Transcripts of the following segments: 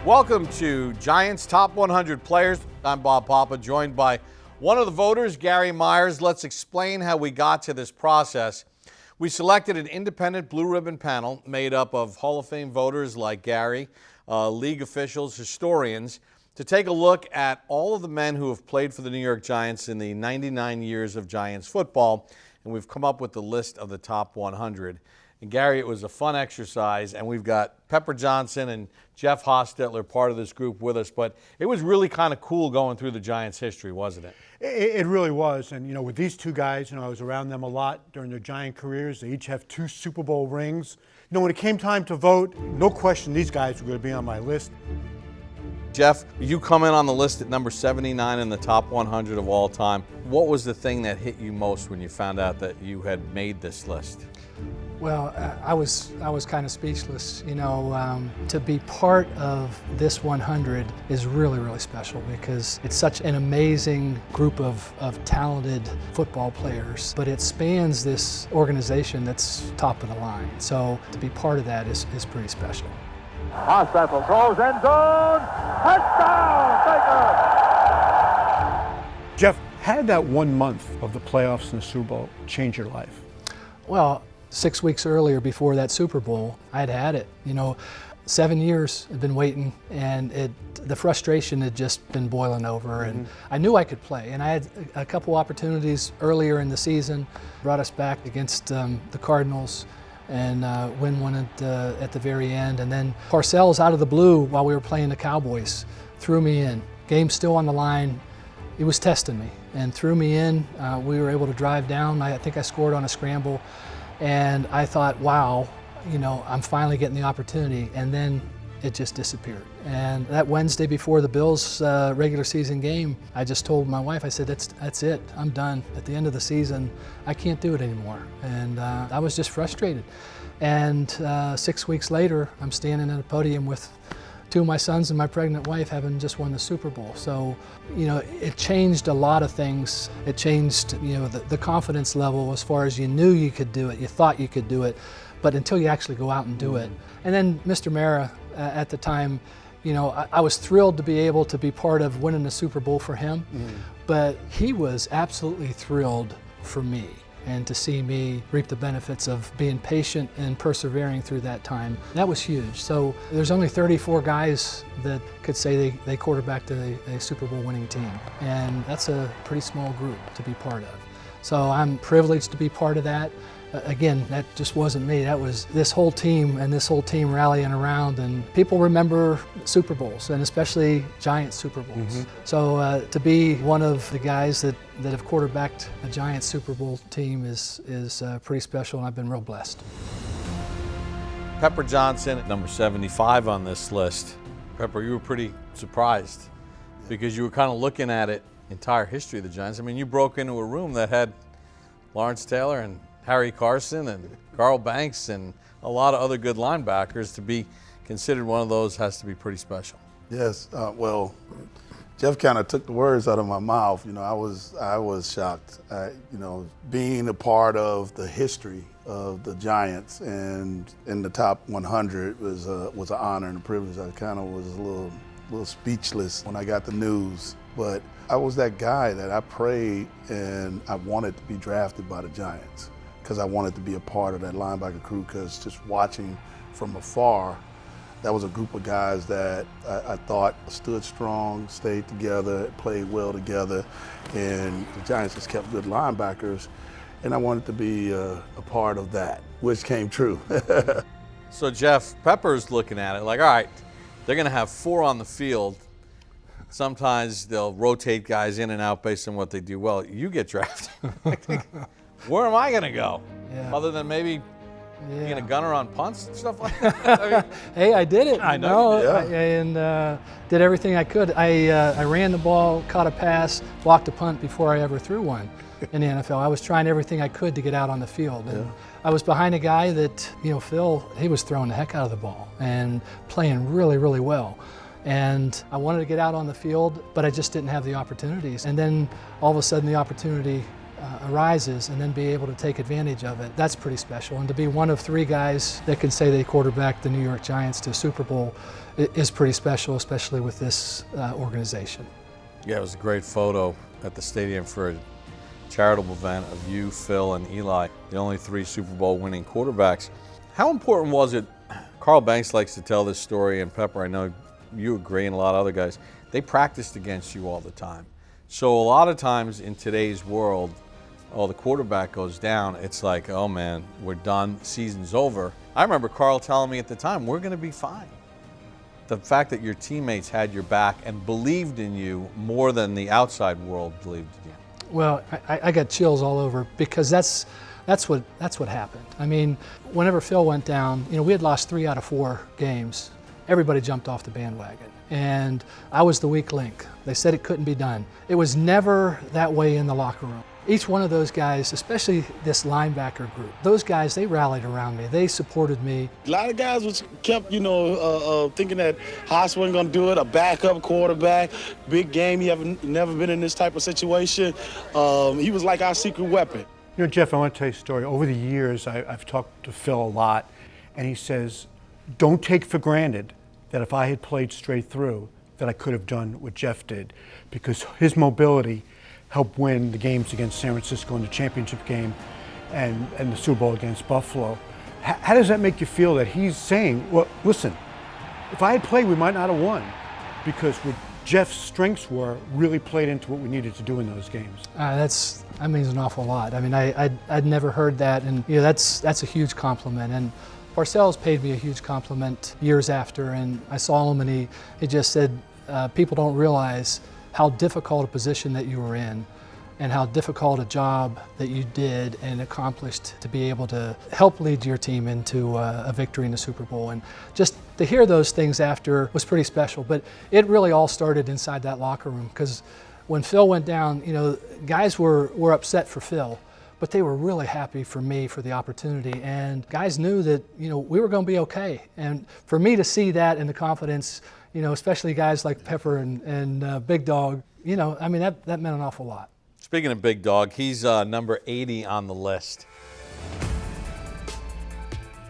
Welcome to Giants Top 100 Players. I'm Bob Papa, joined by one of the voters, Gary Myers. Let's explain how we got to this process. We selected an independent blue ribbon panel made up of Hall of Fame voters like Gary, league officials, historians, to take a look at all of the men who have played for the New York Giants in the 99 years of Giants football. And we've come up with the list of the top 100. And Gary, it was a fun exercise, and we've got Pepper Johnson and Jeff Hostetler part of this group with us, but it was really kind of cool going through the Giants' history, wasn't it? It really was, and with these two guys, I was around them a lot during their Giant careers. They each have 2 Super Bowl rings. When it came time to vote, no question these guys were going to be on my list. Jeff, you come in on the list at number 79 in the top 100 of all time. What was the thing that hit you most when you found out that you had made this list? Well, I was kind of speechless. To be part of this 100 is really, really special because it's such an amazing group of talented football players, but it spans this organization that's top of the line. So to be part of that is pretty special. Hostetler throws end zone, touchdown, Baker! Jeff, how did that 1 month of the playoffs and the Super Bowl change your life? Well, 6 weeks earlier, before that Super Bowl, I had it. 7 years I'd been waiting, and the frustration had just been boiling over, and I knew I could play. And I had a couple opportunities earlier in the season, brought us back against the Cardinals, and win one at the very end. And then Parcells, out of the blue, while we were playing the Cowboys, threw me in. Game still on the line. He was testing me and threw me in. We were able to drive down. I think I scored on a scramble. And I thought, wow, I'm finally getting the opportunity. And then it just disappeared. And that Wednesday before the Bills' regular season game, I just told my wife, I said, that's it. I'm done. At the end of the season, I can't do it anymore. And I was just frustrated. And 6 weeks later, I'm standing at a podium with 2 of my sons and my pregnant wife having just won the Super Bowl. So, it changed a lot of things. It changed, the confidence level as far as you knew you could do it, you thought you could do it, but until you actually go out and do it. And then Mr. Mara, at the time, I was thrilled to be able to be part of winning the Super Bowl for him, but he was absolutely thrilled for me. And to see me reap the benefits of being patient and persevering through that time, that was huge. So there's only 34 guys that could say they quarterbacked a Super Bowl winning team. And that's a pretty small group to be part of. So I'm privileged to be part of that. Again, that just wasn't me. That was this whole team and this whole team rallying around. And people remember Super Bowls, and especially Giants Super Bowls. So to be one of the guys that have quarterbacked a Giants Super Bowl team is pretty special, and I've been real blessed. Pepper Johnson at number 75 on this list. Pepper, you were pretty surprised because you were kind of looking at it, entire history of the Giants. I mean, you broke into a room that had Lawrence Taylor and Harry Carson and Carl Banks and a lot of other good linebackers. To be considered one of those has to be pretty special. Yes, well, Jeff kind of took the words out of my mouth. I was shocked. Being a part of the history of the Giants and in the top 100 was an honor and a privilege. I kind of was a little speechless when I got the news, but I was that guy that I prayed and I wanted to be drafted by the Giants, because I wanted to be a part of that linebacker crew, because just watching from afar, that was a group of guys that I thought stood strong, stayed together, played well together, and the Giants just kept good linebackers, and I wanted to be a part of that, which came true. So Jeff, Pepper's looking at it like, all right, they're going to have 4 on the field. Sometimes they'll rotate guys in and out based on what they do well. You get drafted. Where am I going to go? Yeah. Other than maybe being a gunner on punts and stuff like that? Hey, I did it. I know. And did everything I could. I ran the ball, caught a pass, blocked a punt before I ever threw one in the NFL. I was trying everything I could to get out on the field. And I was behind a guy that, Phil, he was throwing the heck out of the ball and playing really, really well. And I wanted to get out on the field, but I just didn't have the opportunities. And then all of a sudden the opportunity arises and then be able to take advantage of it, that's pretty special. And to be one of 3 guys that can say they quarterbacked the New York Giants to a Super Bowl is pretty special, especially with this organization. Yeah, it was a great photo at the stadium for a charitable event of you, Phil, and Eli, the only 3 Super Bowl winning quarterbacks. How important was it? Carl Banks likes to tell this story, and Pepper, I know you agree, and a lot of other guys, they practiced against you all the time. So a lot of times in today's world, the quarterback goes down, it's like, oh man, we're done, season's over. I remember Carl telling me at the time, we're gonna be fine. The fact that your teammates had your back and believed in you more than the outside world believed in you. Well, I got chills all over because that's what happened. I mean, whenever Phil went down, we had lost 3 out of 4 games. Everybody jumped off the bandwagon, and I was the weak link. They said it couldn't be done. It was never that way in the locker room. Each one of those guys, especially this linebacker group, those guys, they rallied around me. They supported me. A lot of guys was kept, thinking that Haas wasn't going to do it, a backup quarterback, big game. He never been in this type of situation. He was like our secret weapon. Jeff, I want to tell you a story. Over the years, I've talked to Phil a lot, and he says, don't take for granted that if I had played straight through, that I could have done what Jeff did, because his mobility helped win the games against San Francisco in the championship game and the Super Bowl against Buffalo. How does that make you feel that he's saying, well, listen, if I had played, we might not have won, because what Jeff's strengths were really played into what we needed to do in those games? That means an awful lot. I mean, I'd never heard that, and that's a huge compliment. And Parcells paid me a huge compliment years after, and I saw him, and he just said, people don't realize how difficult a position that you were in and how difficult a job that you did and accomplished to be able to help lead your team into a victory in the Super Bowl. And just to hear those things after was pretty special. But it really all started inside that locker room, because when Phil went down, guys were upset for Phil, but they were really happy for me for the opportunity. And guys knew that, we were going to be okay. And for me to see that and the confidence, especially guys like Pepper and Big Dog, that meant an awful lot. Speaking of Big Dog, he's number 80 on the list.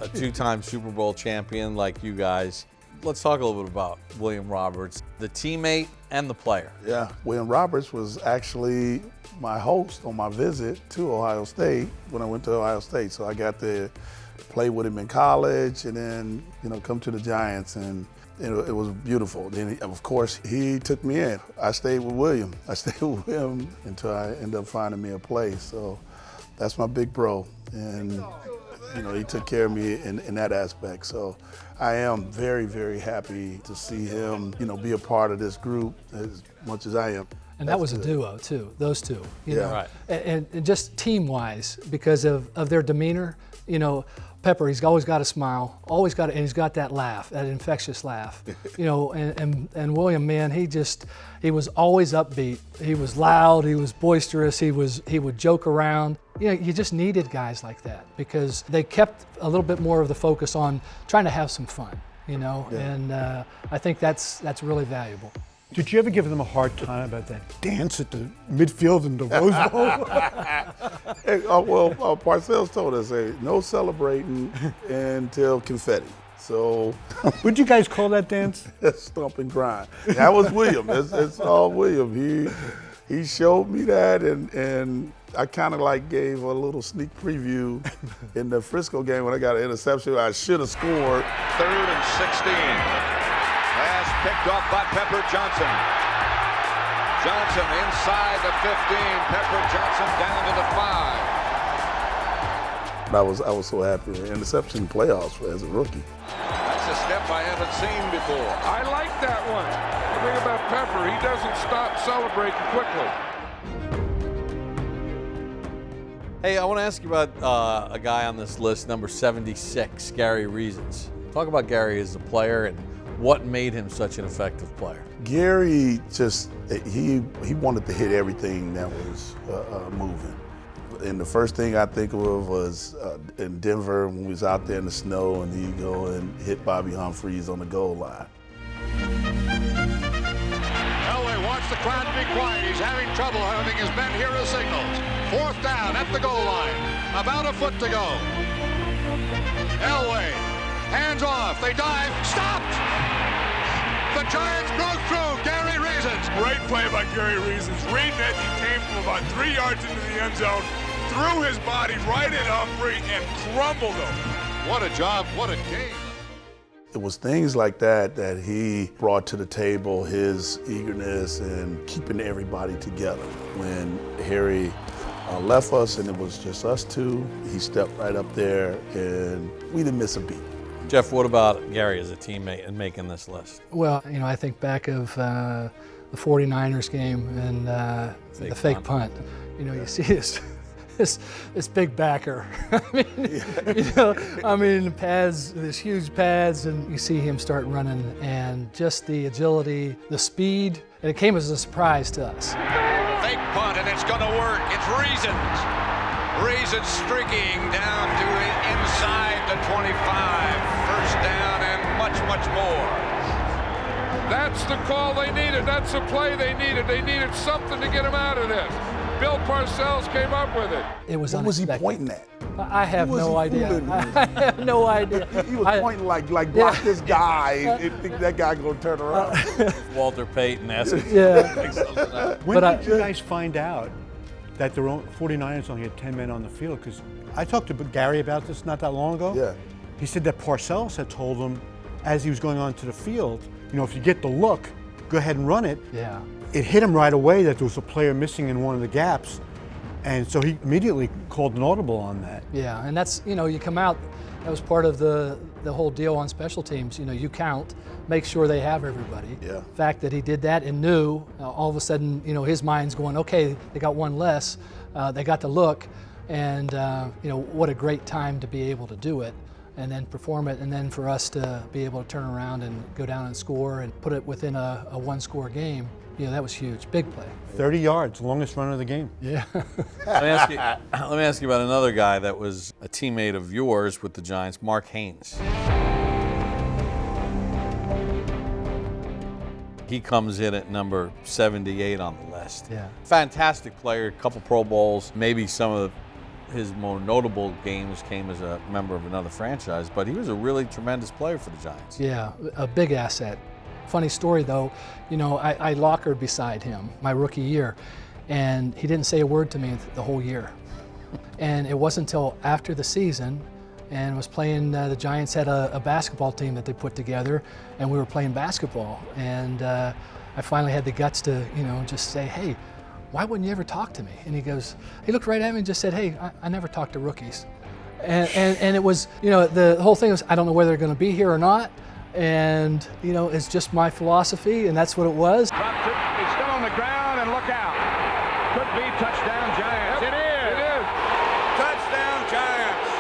A 2-time Super Bowl champion like you guys. Let's talk a little bit about William Roberts, the teammate and the player. Yeah, William Roberts was actually my host on my visit to Ohio State when I went to Ohio State. So I got to play with him in college and then, come to the Giants, and it was beautiful. Then, of course, he took me in. I stayed with William. I stayed with him until I ended up finding me a place. So that's my big bro. And, he took care of me in that aspect. So I am very, very happy to see him, be a part of this group as much as I am. And that was a duo, too, those two. Right. And just team-wise, because of their demeanor, Pepper, he's always got a smile, and he's got that laugh, that infectious laugh. And William, man, he was always upbeat. He was loud, he was boisterous, he would joke around. You just needed guys like that, because they kept a little bit more of the focus on trying to have some fun, and I think that's really valuable. Did you ever give them a hard time about that dance at the midfield in the Rose Bowl? Hey, Parcells told us, no celebrating until confetti. So, what'd you guys call that dance? Stomp and grind. That was William. It's all William. He showed me that, and I kind of gave a little sneak preview in the Frisco game when I got an interception. I should have scored. 3rd and 16. Pass picked off by Pepper Johnson. Johnson inside the 15. Pepper Johnson down to the 5. I was so happy. Interception playoffs as a rookie. That's a step I haven't seen before. I like that one. The thing about Pepper, he doesn't stop celebrating quickly. Hey, I want to ask you about a guy on this list, number 76, Gary Reasons. Talk about Gary as a player and what made him such an effective player. Gary he wanted to hit everything that was moving. And the first thing I think of was in Denver when we was out there in the snow, and he'd go and hit Bobby Humphreys on the goal line. Elway wants the crowd to be quiet. He's having trouble having his men hear the signals. 4th down at the goal line. About a foot to go. Elway, hands off, they dive, stopped! The Giants broke through, Gary Reasons. Great play by Gary Reasons. Reading it, he came from about 3 yards into the end zone, threw his body right at Humphrey and crumbled him. What a job, what a game. It was things like that that he brought to the table, his eagerness and keeping everybody together. When Harry left us and it was just us two, he stepped right up there and we didn't miss a beat. Jeff, what about Gary as a teammate in making this list? Well, you know, I think back of the 49ers game and the fake punt. You know, you see this big backer. I mean, pads, this huge pads, and you see him start running, and just the agility, the speed, and it came as a surprise to us. Fake punt, and it's going to work. It's Reasons. Reasons streaking down to inside the 25. First down and much, much more. That's the call they needed. That's the play they needed. They needed something to get him out of this. Bill Parcells came up with it. It was What was he unexpected. pointing at? I have no idea. fooling? I have no idea. He was pointing like block this guy and think that guy gonna turn around. Walter Payton asking. Yeah. When But did you guys find out that the 49ers only had 10 men on the field? Because I talked to Gary about this not that long ago. Yeah. He said that Parcells had told him as he was going onto the field, you know, if you get the look, go ahead and run it. Yeah. It hit him right away that there was a player missing in one of the gaps. And so he immediately called an audible on that. Yeah, and that's, you know, you come out, that was part of the whole deal on special teams. You know, you count, make sure they have everybody. Yeah. The fact that he did that and knew, all of a sudden, you know, his mind's going, okay, they got one less, they got the look, and, you know, what a great time to be able to do it and then perform it, and then for us to be able to turn around and go down and score and put it within a one-score game. You know, that was huge, big play. 30 yards, longest run of the game. Yeah. Let me ask you about another guy that was a teammate of yours with the Giants, Mark Haynes. He comes in at number 78 on the list. Yeah. Fantastic player, a couple Pro Bowls, maybe some of his more notable games came as a member of another franchise, but he was a really tremendous player for the Giants. Yeah, a big asset. Funny story though, you know, I lockered beside him my rookie year, and he didn't say a word to me the whole year. And it wasn't until after the season, and was playing, the Giants had a basketball team that they put together, and we were playing basketball. And I finally had the guts to, you know, just say, hey, why wouldn't you ever talk to me? And he looked right at me and just said, hey, I never talk to rookies. And it was, you know, the whole thing was, I don't know whether they're going to be here or not. And, you know, it's just my philosophy, and that's what it was. Dropped it. He's still on the ground, and look out. Could be touchdown Giants. Yep, It is. it is. Touchdown Giants.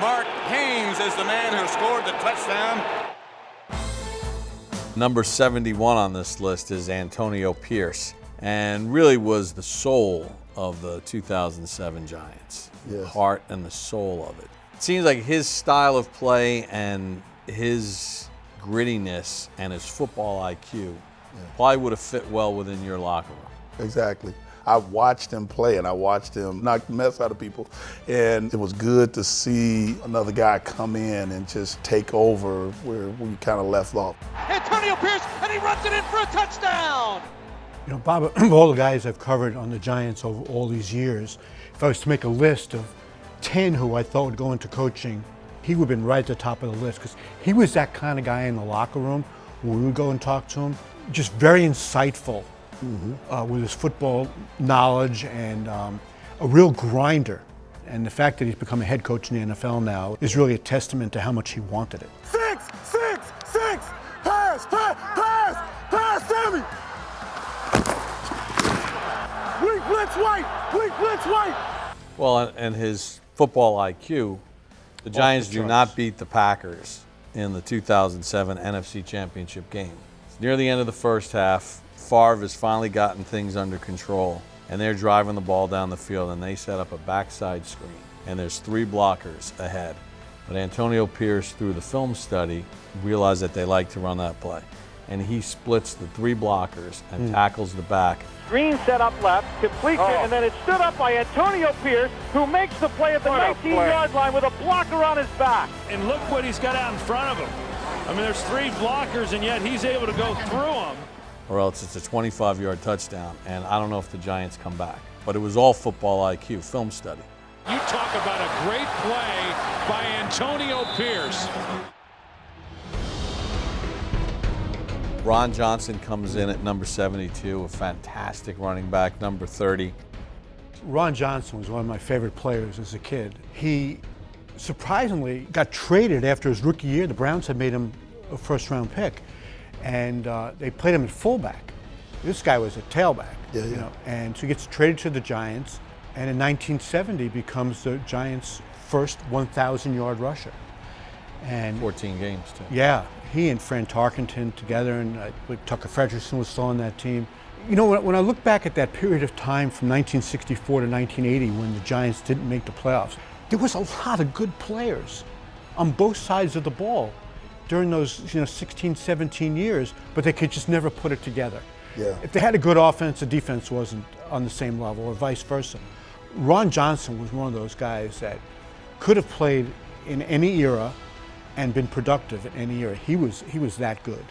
Mark Haynes is the man who scored the touchdown. Number 71 on this list is Antonio Pierce, and really was the soul of the 2007 Giants. Yes. The heart and the soul of it. It seems like his style of play and his grittiness and his football IQ probably would have fit well within your locker room. Exactly. I watched him play and I watched him knock the mess out of people. And it was good to see another guy come in and just take over where we kind of left off. Antonio Pierce, and he runs it in for a touchdown! You know, Bob, of all the guys I've covered on the Giants over all these years, if I was to make a list of 10 who I thought would go into coaching, he would have been right at the top of the list, because he was that kind of guy in the locker room when we would go and talk to him. Just very insightful with his football knowledge, and a real grinder. And the fact that he's become a head coach in the NFL now is really a testament to how much he wanted it. 6, 6, 6, pass, Sammy! Weak blitz white! Well, and his football IQ, the Giants do not beat the Packers in the 2007 NFC Championship game. Near the end of the first half, Favre has finally gotten things under control, and they're driving the ball down the field, and they set up a backside screen, and there's 3 blockers ahead. But Antonio Pierce, through the film study, realized that they like to run that play. and he splits the 3 blockers and tackles the back. Green set up left, completes it, and then it's stood up by Antonio Pierce, who makes the play at the 19-yard line with a blocker on his back. And look what he's got out in front of him. I mean, there's 3 blockers, and yet he's able to go through them. Or else it's a 25-yard touchdown, and I don't know if the Giants come back. But it was all football IQ, film study. You talk about a great play by Antonio Pierce. Ron Johnson comes in at number 72, a fantastic running back, number 30. Ron Johnson was one of my favorite players as a kid. He surprisingly got traded after his rookie year. The Browns had made him a first-round pick, and they played him at fullback. This guy was a tailback, you know, and so he gets traded to the Giants, and in 1970 becomes the Giants' first 1,000-yard rusher. And 14 games, too. Yeah, he and Fran Tarkenton together, and Tucker Frederickson was still on that team. You know, when I look back at that period of time from 1964 to 1980 when the Giants didn't make the playoffs, there was a lot of good players on both sides of the ball during those 16, 17 years, but they could just never put it together. Yeah. If they had a good offense, the defense wasn't on the same level, or vice versa. Ron Johnson was one of those guys that could have played in any era and been productive in any era. He was that good.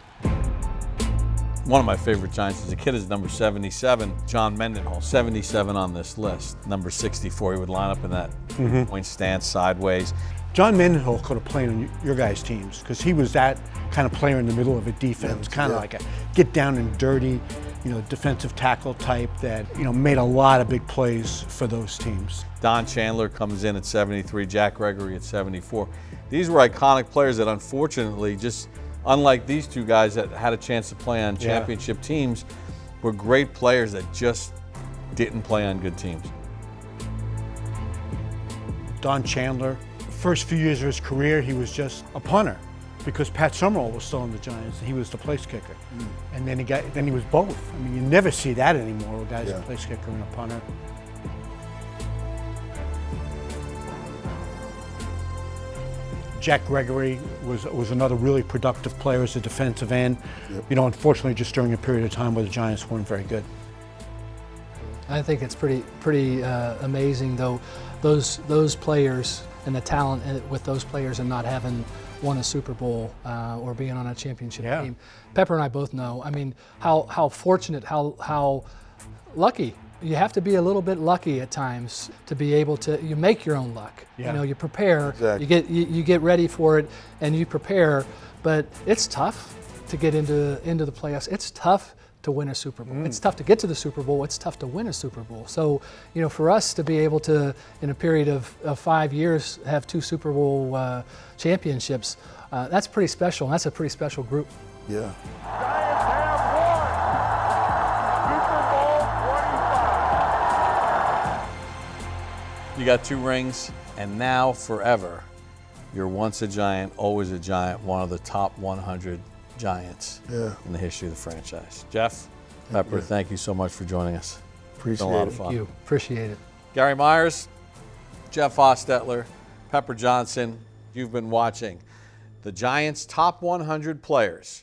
One of my favorite Giants as a kid is number 77, John Mendenhall, 77 on this list. Number 64, he would line up in that point stance sideways. John Mendenhall could have played on your guys' teams because he was that kind of player in the middle of a defense, kind of like a get down and dirty, defensive tackle type that, made a lot of big plays for those teams. Don Chandler comes in at 73, Jack Gregory at 74. These were iconic players that unfortunately, just unlike these two guys that had a chance to play on championship teams, were great players that just didn't play on good teams. Don Chandler, first few years of his career, he was just a punter because Pat Summerall was still in the Giants and he was the place kicker. And then he was both. I mean, you never see that anymore, with guys a place kicker and a punter. Jack Gregory was another really productive player as a defensive end. Unfortunately, just during a period of time where the Giants weren't very good. I think it's pretty amazing, though, those players and the talent with those players and not having won a Super Bowl or being on a championship team. Pepper and I both know. I mean, how fortunate, how lucky. You have to be a little bit lucky at times to be able to. You make your own luck. You prepare. Exactly. You get ready for it, and you prepare. But it's tough to get into the playoffs. It's tough to win a Super Bowl. It's tough to get to the Super Bowl. It's tough to win a Super Bowl. So, for us to be able to, in a period of 5 years, have 2 Super Bowl championships, that's pretty special. And that's a pretty special group. Yeah. Giants have won Super Bowl 25. You got 2 rings, and now forever, you're once a Giant, always a Giant, one of the top 100 Giants in the history of the franchise. Jeff, Pepper, thank you so much for joining us. Appreciate it. A lot of fun. Thank you. Appreciate it. Gary Myers, Jeff Hostetler, Pepper Johnson, you've been watching the Giants' top 100 players.